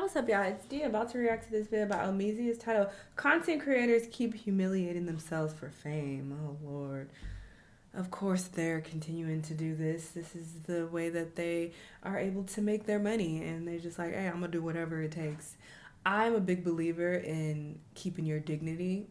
What's up, y'all? It's D, about to react to this video about Omizi's title, Content Creators Keep Humiliating Themselves for Fame. Oh, Lord. Of course, they're continuing to do this. This is the way that they are able to make their money, and they're just like, hey, I'm going to do whatever it takes. I'm a big believer in keeping your dignity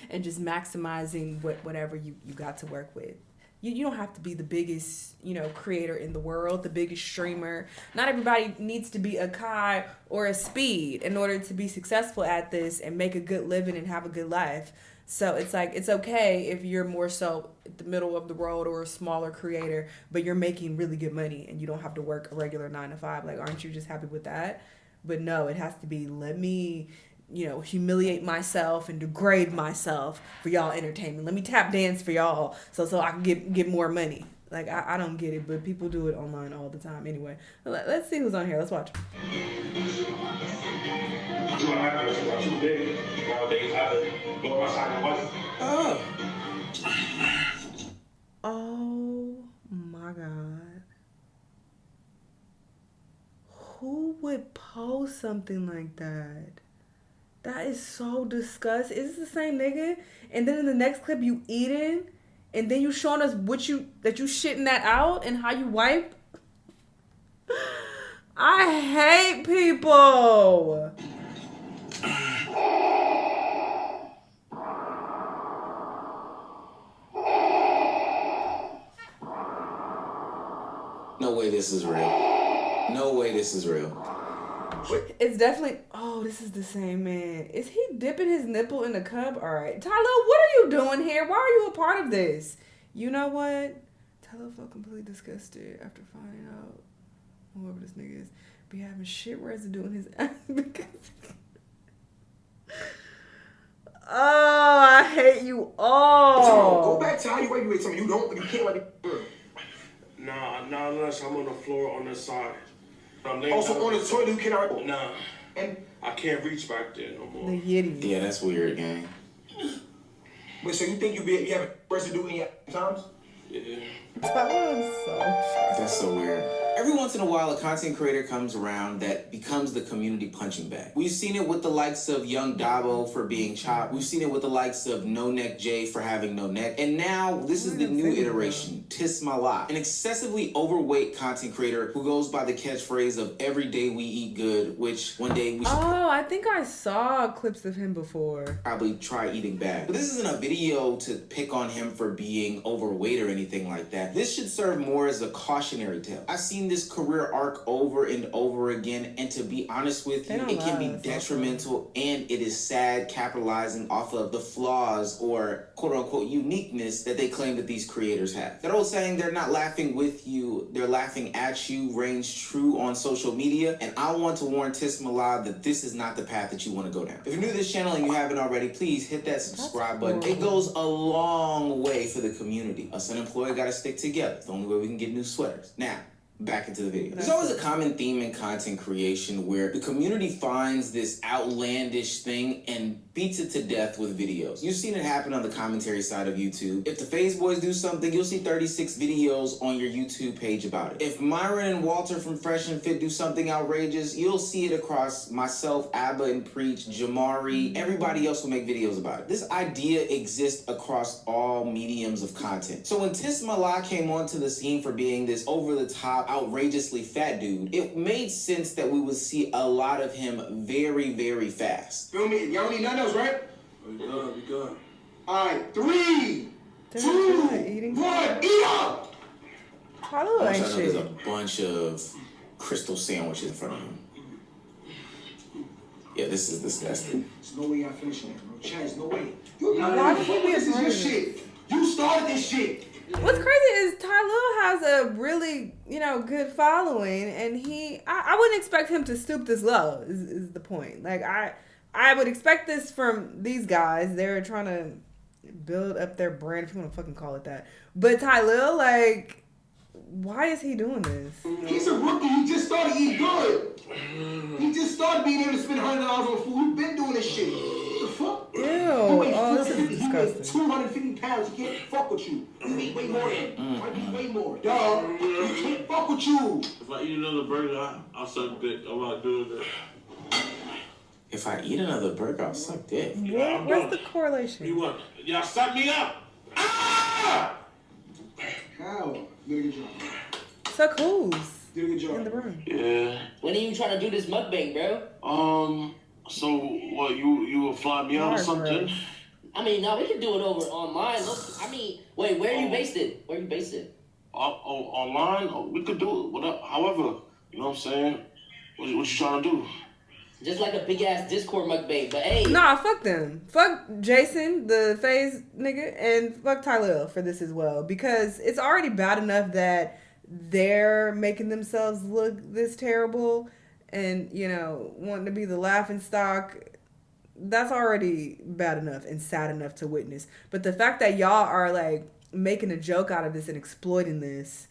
and just maximizing whatever you got to work with. You don't have to be the biggest, creator in the world, the biggest streamer. Not everybody needs to be a Kai or a Speed in order to be successful at this and make a good living and have a good life. So it's like, it's okay if you're more so at the middle of the road or a smaller creator, but you're making really good money and you don't have to work a regular 9 to 5. Like, aren't you just happy with that? But no, it has to be, let me, humiliate myself and degrade myself for y'all entertainment. Let me tap dance for y'all so I can get more money. Like, I don't get it, but people do it online all the time. Anyway, let's see who's on here. Let's watch. Oh my God. Who would post something like that? That is so disgusting. Is this the same nigga? And then in the next clip you eating, and then you showing us that you shitting that out and how you wipe. I hate people. No way this is real. No way this is real. It's definitely, this is the same man. Is he dipping his nipple in the cup? All right. Tyler, what are you doing here? Why are you a part of this? You know what? Tyler felt completely disgusted after finding out whoever this nigga is be having shit residue in his ass because... Oh, I hate you all. Go back to how you wait something. You can't let it burn. Nah, unless I'm on the floor on the side. Also on the toilet, you cannot. Nah. And I can't reach back there no more. The Yeti. Yeah, that's weird, gang. Wait, so you think you have residue in your times? Yeah. That was so... That's so weird. Every once in a while, a content creator comes around that becomes the community punching bag. We've seen it with the likes of Young Dabo for being chopped. We've seen it with the likes of No Neck Jay for having no neck. And now, this is the new iteration, Tismala, an excessively overweight content creator who goes by the catchphrase of every day we eat good, which one day we should I think I saw clips of him before. probably try eating bad. But this isn't a video to pick on him for being overweight or anything like that. This should serve more as a cautionary tale. I've seen this career arc over and over again, and to be honest with you, it can be detrimental and it is sad, capitalizing off of the flaws or quote-unquote uniqueness that they claim that these creators have. That old saying, they're not laughing with you, they're laughing at you, reigns true on social media, and I want to warn Tismala that this is not the path that you want to go down. If you're new to this channel and you haven't already, please hit that subscribe button. It goes a long way for the community. Us unemployed gotta stick together. It's the only way we can get new sweaters. Now, back into the video. There's always a common theme in content creation where the community finds this outlandish thing and beats it to death with videos. You've seen it happen on the commentary side of YouTube. If the FaZe Boys do something, you'll see 36 videos on your YouTube page about it. If Myron and Walter from Fresh and Fit do something outrageous, you'll see it across myself, Abba and Preach, Jamari, everybody else will make videos about it. This idea exists across all mediums of content. So when Tismala came onto the scene for being this over-the-top, outrageously fat dude, it made sense that we would see a lot of him very, very fast. Feel me? Y'all need nothing else, right? We good. Alright, 3, 2, 1, eat up! Tyler ain't There's shit. a bunch of crystal sandwiches in front of him. Yeah, this is disgusting. There's no way y'all finishing it, bro. Chad, there's no way. Why would he be This is your shit. You started this shit. What's crazy is Tyler has a really, good following, and I wouldn't expect him to stoop this low, is the point. Like, I would expect this from these guys. They're trying to build up their brand, if you want to fucking call it that. But Tyler, like, why is he doing this? He's a rookie. He just started eating good. He just started being able to spend $100 on food. We've been doing this shit. What the fuck? Ew. This is He disgusting. weighs 250 pounds. He can't fuck with you. You eat way more than him. I eat way more. Dog, he can't fuck with you. If I eat another burger, I'll suck dick. I'm not doing that. if I eat another burger, I'll suck dick. Where's the correlation? You want? Y'all set me up. Ah! How? Did a good job. Suck who's Did a good job. in the room? Yeah. When are you trying to do this mukbang, bro? So what? You will fly me out or something? I mean, no, we can do it over online. Look, I mean, wait, where are you based in? Where are you based in? Online? We could do it. Whatever. However, you know what I'm saying? What you trying to do? Just like a big ass Discord mukbang, but hey. Nah, fuck them. Fuck Jason, the FaZe nigga, and fuck Tyler for this as well. Because it's already bad enough that they're making themselves look this terrible and, you know, wanting to be the laughing stock. That's already bad enough and sad enough to witness. But the fact that y'all are like making a joke out of this and exploiting this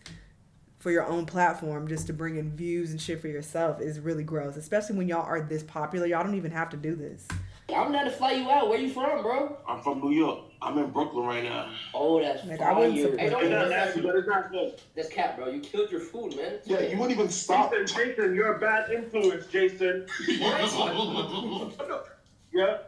for your own platform just to bring in views and shit for yourself is really gross. Especially when y'all are this popular. Y'all don't even have to do this. I'm not to fly you out. Where you from, bro? I'm from New York. I'm in Brooklyn right now. Oh, that's Like, fire. I wouldn't support Hey, don't It's even not nasty, but it's not good. That's cap, bro. You killed your food, man. Yeah, you wouldn't even stop. Jason, you're a bad influence, Jason. Yeah.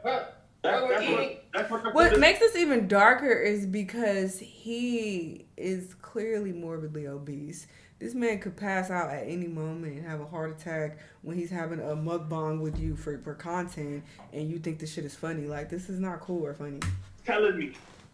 That's what What makes this even darker is because he is clearly morbidly obese. This man could pass out at any moment and have a heart attack when he's having a mukbang with you for content, and you think this shit is funny. Like, this is not cool or funny. telling me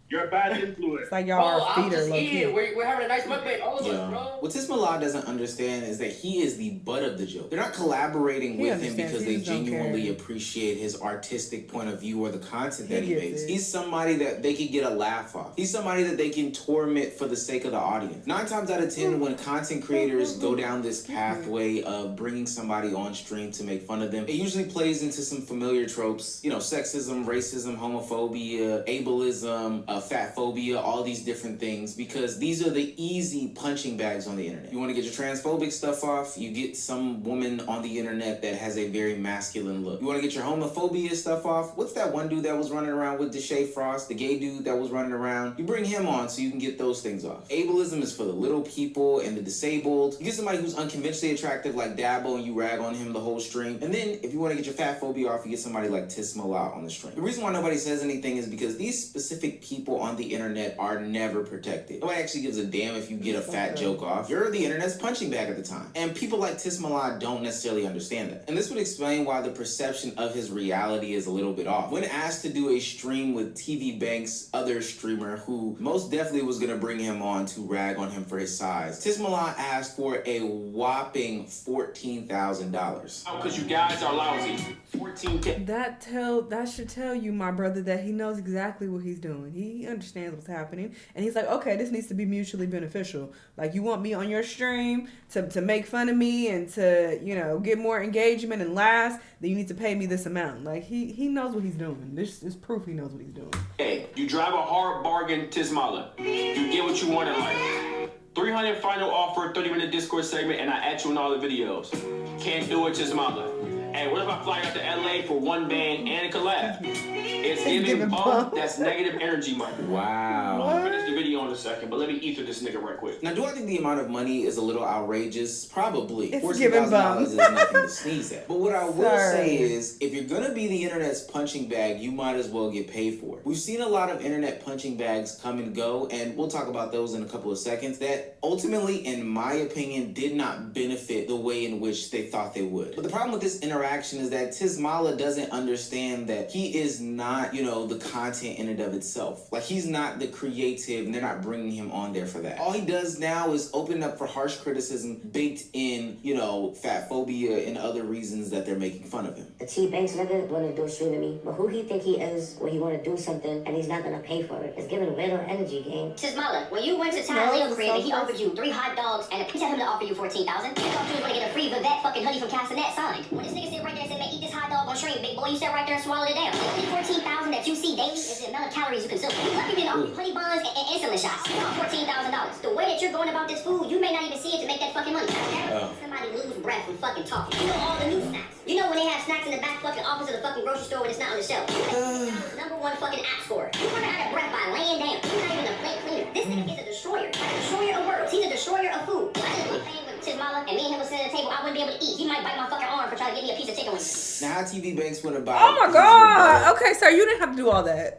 you're a bad influence. It's like y'all are I'm feeder just low key. eating. We're having a nice mukbang, all of us, bro. What Tismallah doesn't understand is that he is the butt of the joke. They're not collaborating He with him understands. because He they just don't genuinely care. appreciate his artistic point of view or the content that he gets makes. it. He's somebody that they can get a laugh off. He's somebody that they can torment for the sake of the audience. 9 times out of 10, when content creators go down this pathway of bringing somebody on stream to make fun of them, it usually plays into some familiar tropes. You know, sexism, racism, homophobia, ableism, fat phobia, all these different things, because these are the easy punching bags on the internet. You want to get your transphobic stuff off, you get some woman on the internet that has a very masculine look. You want to get your homophobia stuff off, what's that one dude that was running around with Deshae Frost, the gay dude that was running around? You bring him on so you can get those things off. Ableism is for the little people and the disabled. You get somebody who's unconventionally attractive like Dabo and you rag on him the whole stream. And then if you want to get your fat phobia off, you get somebody like Tismallah on the stream. The reason why nobody says anything is because these specific people on the internet are never protected. Nobody actually gives a damn if you get a fat joke off. You're the internet's punching bag at the time. And people like Tismallah don't necessarily understand that. And this would explain why the perception of his reality is a little bit off. When asked to do a stream with TV Bank's other streamer, who most definitely was going to bring him on to rag on him for his size, Tismallah asked for a whopping $14,000. Because you guys are lousy. 14K. That should tell you, my brother, that he knows exactly what he's doing. He understands what's happening, and he's like, okay, this needs to be mutually beneficial. Like, you want me on your stream to make fun of me and to, you know, get more engagement and laughs, then you need to pay me this amount. Like, he knows what he's doing. This is proof he knows what he's doing. Hey, you drive a hard bargain, Tismallah. You get what you want in life. 300 final offer, 30-minute Discord segment, and I add you in all the videos. Can't do it, Tismallah. Hey, what if I fly out to LA for one band and a collab? It's giving bump. That's negative energy money. Wow. I'll finish the video in a second, but let me ether this nigga right quick. Now, do I think the amount of money is a little outrageous? Probably. It's giving bum. $14,000 is nothing to sneeze at. But what I will Sorry. say is, if you're going to be the internet's punching bag, you might as well get paid for it. We've seen a lot of internet punching bags come and go, and we'll talk about those in a couple of seconds, that ultimately, in my opinion, did not benefit the way in which they thought they would. But the problem with this interaction is that Tismallah doesn't understand that he is not, you know, the content in and of itself. Like, he's not the creative, and they're not bringing him on there for that. All he does now is open up for harsh criticism baked in, you know, fat phobia and other reasons that they're making fun of him. The T Banks nigga wanna do a stream to me, but who he think he is when he wanna do something and he's not gonna pay for it? It's giving little energy, gang. Tismallah, when you went to Tyler crib and he offered you 3 hot dogs and he tell him to offer you $14,000, you thought you was gonna get a free Vivette fucking hoodie from Castanet signed. When this nigga sit right there and say, man, eat this hot dog on stream, big boy, you sit right there and swallow it down. The only 14,000 that you see daily is the amount of calories you consume. You lucky to offer you honey buns and insulin shots. You want $14,000. The way that you're going about this food, you may not even see it to make that fucking money. Never seen somebody lose breath from fucking talking. You know all the new snacks. You know when they have snacks in the back fucking office of the fucking grocery store when it's not on the shelf. #1 fucking app scorer. You run out of breath by laying down. You're not even a plate cleaner. This nigga is a destroyer. A destroyer of worlds. He's a destroyer of food. I just was paying with Tismallah and me and him was sitting at the table. I wouldn't be be able to eat. He might bite my fucking arm for trying to give me a piece of chicken wings. Now TV Banks went about. Oh my God. Okay, sir, you didn't have to do all that.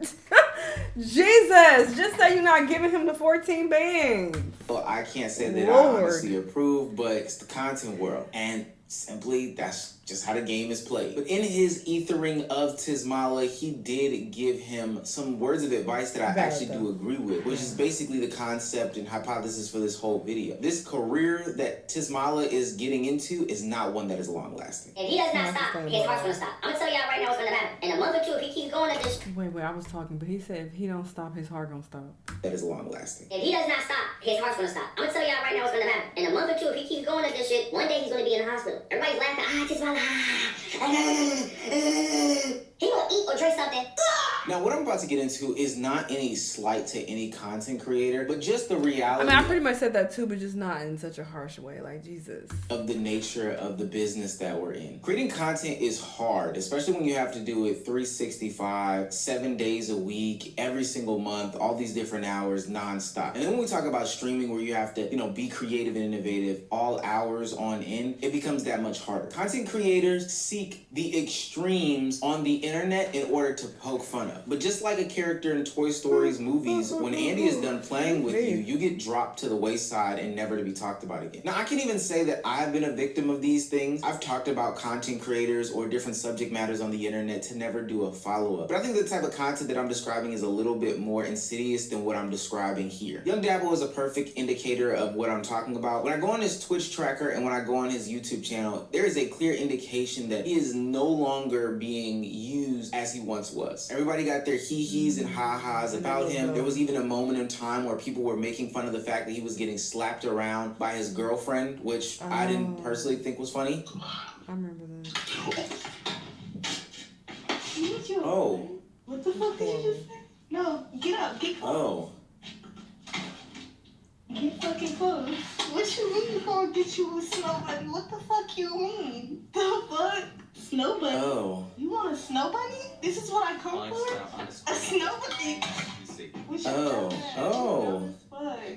Jesus, just say you're not giving him the 14 bands. Well, I can't say that Lord. I honestly approve, but it's the content world. And simply, that's just how the game is played. But in his ethering of Tismala, he did give him some words of advice that I actually do agree with, which is basically the concept and hypothesis for this whole video. This career that Tismala is getting into is not one that is long-lasting. If he does not stop, his heart's gonna stop. I'm gonna tell y'all right now what's gonna happen. In a month or two, if he keeps going at this... Wait, I was talking, but he said if he don't stop, his heart gonna stop. That is long-lasting. If he does not stop, his heart's gonna stop. I'm gonna tell y'all right now what's gonna happen. In a month or two, if he keeps going at this shit, one day he's gonna be in the hospital. Everybody's laughing, Tismala, he gonna eat or drink something. Now, what I'm about to get into is not any slight to any content creator, but just the reality. I mean, I pretty much said that too, but just not in such a harsh way. Like, Jesus. Of the nature of the business that we're in. Creating content is hard, especially when you have to do it 365, 7 days a week, every single month, all these different hours, nonstop. And then when we talk about streaming where you have to, be creative and innovative all hours on end, it becomes that much harder. Content creators seek the extremes on the internet in order to poke fun of. But just like a character in Toy Story's movies, when Andy is done playing with you, you get dropped to the wayside and never to be talked about again. Now, I can even say that I've been a victim of these things. I've talked about content creators or different subject matters on the internet to never do a follow-up. But I think the type of content that I'm describing is a little bit more insidious than what I'm describing here. Young Dabble is a perfect indicator of what I'm talking about. When I go on his Twitch tracker and when I go on his YouTube channel, there is a clear indication that he is no longer being used as he once was. Everybody got their hee-hees and ha-has about him. There was even a moment in time where people were making fun of the fact that he was getting slapped around by his girlfriend, which I didn't personally think was funny. I remember that. Oh. What the fuck did you just say? No, get up, get close. Oh. Get fucking close. What you mean you gonna get you a snow bunny? What the fuck you mean? The fuck? Snow bunny? Oh. You want a snow bunny? This is what I come for? A snow bunny? Oh.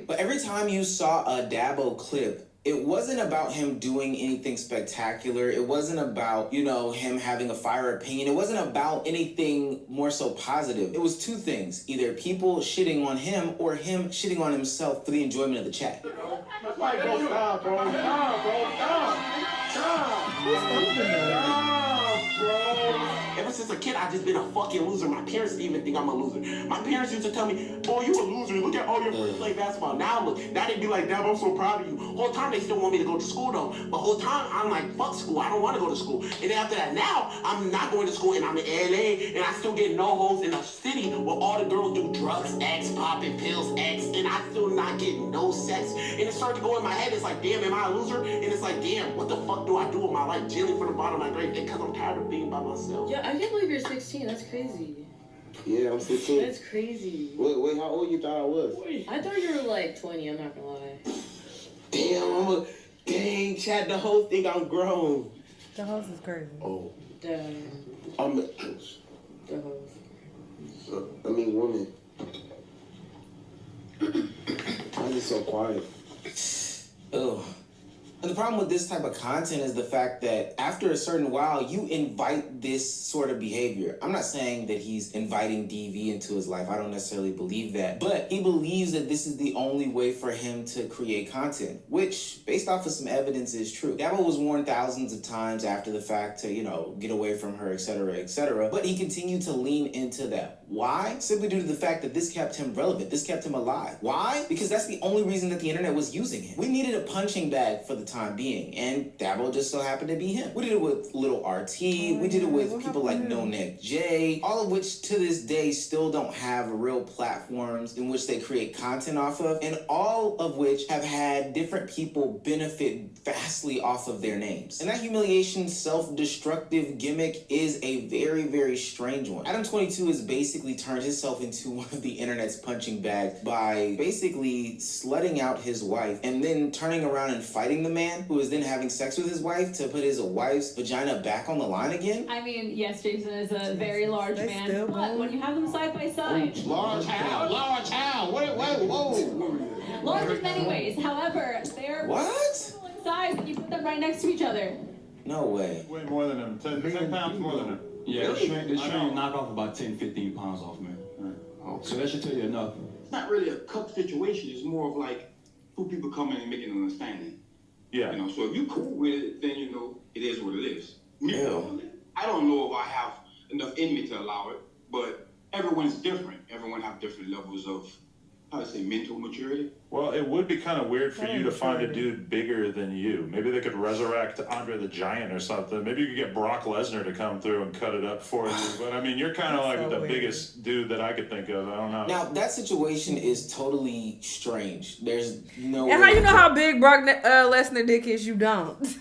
But every time you saw a Dabo clip, it wasn't about him doing anything spectacular. It wasn't about, him having a fire opinion. It wasn't about anything more so positive. It was two things. Either people shitting on him or him shitting on himself for the enjoyment of the chat. Ever since a kid, I just been a fucking loser. My parents didn't even think I'm a loser. My parents used to tell me, boy, you a loser. Look at all your friends play basketball. Now look, now they be like, Dad, I'm so proud of you. Whole time they still want me to go to school though. But whole time I'm like, fuck school. I don't want to go to school. And then after that, now I'm not going to school and I'm in LA and I still get no hoes in a city where all the girls do drugs, X, popping pills, X, and I still not getting no sex. And it started to go in my head. It's like, damn, am I a loser? And it's like, damn, what the fuck do I do with my life? Jailing from the bottom of my grave because I'm tired of being by myself. Yeah, I can't believe you're 16. That's crazy. Yeah, I'm 16. That's crazy. Wait, how old you thought I was? I thought you were like 20, I'm not gonna lie. Damn, dang, Chad, the whole thing, I'm grown. The host is crazy. Oh. Damn. I'm The host. I mean, woman. I'm just so quiet. Ugh. And the problem with this type of content is the fact that after a certain while, you invite this sort of behavior. I'm not saying that he's inviting DV into his life. I don't necessarily believe that. But he believes that this is the only way for him to create content, which, based off of some evidence, is true. Dabo was warned thousands of times after the fact to, get away from her, etc., etc. But he continued to lean into that. Why? Simply due to the fact that this kept him relevant. This kept him alive. Why? Because that's the only reason that the internet was using him. We needed a punching bag for the time being, and Dabo just so happened to be him. We did it with Little RT. We did it with people like No Neck J, all of which to this day still don't have real platforms in which they create content off of, and all of which have had different people benefit vastly off of their names. And that humiliation, self-destructive gimmick is a very, very strange one. Adam 22 has basically turned himself into one of the internet's punching bags by basically slutting out his wife and then turning around and fighting the man who is then having sex with his wife to put his wife's vagina back on the line again. I mean, yes, Jason is a very large man, but when you have them side by side. Large how? Wait, whoa. Large in many ways. However, they're... What? size when you put them right next to each other. No way. Way more than him. 10 pounds more than him. Yeah, this train knock off about 10, 15 pounds off, man. Okay. So that should tell you enough. It's not really a cup situation. It's more of like two people coming and making an understanding. Yeah. You know, so if you're cool with it, then you know it is what it is. Yeah. I don't know if I have enough in me to allow it, but everyone's different. Everyone have different levels of, how to say, mental maturity. Well, it would be kind of weird for you to find a dude bigger than you. Maybe they could resurrect Andre the Giant or something. Maybe you could get Brock Lesnar to come through and cut it up for you. But I mean, you're kind of like the biggest dude that I could think of. I don't know. Now, that situation is totally strange. There's no And how you know how big Brock Lesnar dick is? You don't.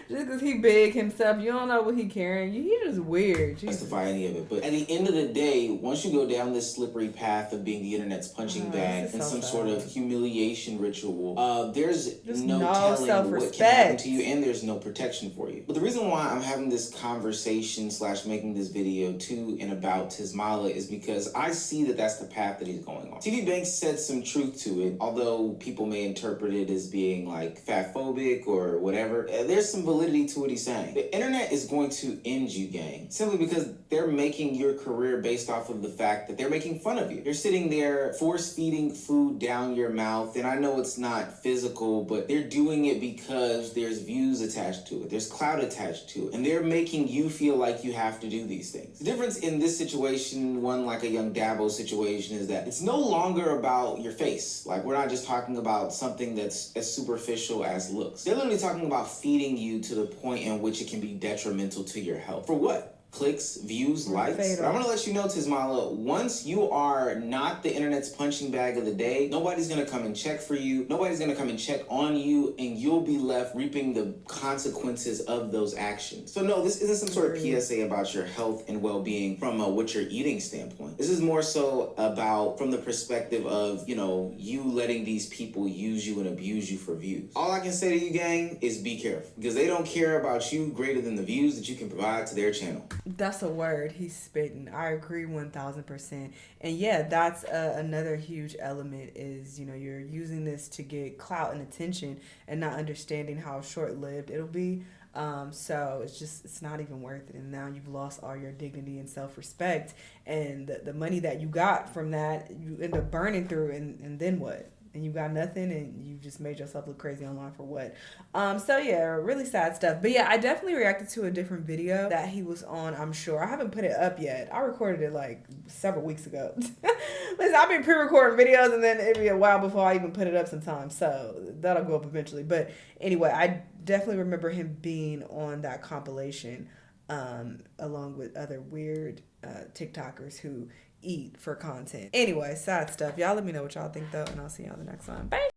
Just because he big himself, you don't know what he carrying. He just weird. Justify any of it. But at the end of the day, once you go down this slippery path of being the internet's punching bag and some sort of humiliation ritual, there's no telling what can happen to you, and there's no protection for you. But the reason why I'm having this conversation / making this video to and about Tismala is because I see that that's the path that he's going on. TV Banks said some truth to it, although people may interpret it as being like fatphobic or whatever. There's some validity to what he's saying. The internet is going to end you, gang, simply because they're making your career based off of the fact that they're making fun of you. They're sitting there force-feeding food down your mouth, and I know it's not physical, but they're doing it because there's views attached to it. There's clout attached to it, and they're making you feel like you have to do these things. The difference in this situation, one like a young Dabo situation, is that it's no longer about your face. Like, we're not just talking about something that's as superficial as looks. They're literally talking about feeding you to the point in which it can be detrimental to your health. For what? Clicks, views, likes. But I'm gonna let you know, Tismala, once you are not the internet's punching bag of the day, nobody's gonna come and check for you, nobody's gonna come and check on you, and you'll be left reaping the consequences of those actions. So no, this isn't some sort of PSA about your health and well-being from a what you're eating standpoint. This is more so about from the perspective of, you know, you letting these people use you and abuse you for views. All I can say to you, gang, is be careful, because they don't care about you greater than the views that you can provide to their channel. That's a word he's spitting. I agree 1000%. And yeah, that's another huge element is, you know, you're using this to get clout and attention and not understanding how short-lived it'll be. So it's not even worth it. And now you've lost all your dignity and self-respect, and the money that you got from that, you end up burning through, and then what? And you got nothing, and you just made yourself look crazy online for what? So yeah, really sad stuff. But yeah, I definitely reacted to a different video that he was on, I'm sure. I haven't put it up yet. I recorded it like several weeks ago. Listen, I've been pre-recording videos, and then it'll be a while before I even put it up sometimes. So that'll go up eventually. But anyway, I definitely remember him being on that compilation along with other weird TikTokers who eat for content. Anyway, sad stuff. Y'all let me know what y'all think though, and I'll see y'all in the next one. Bye.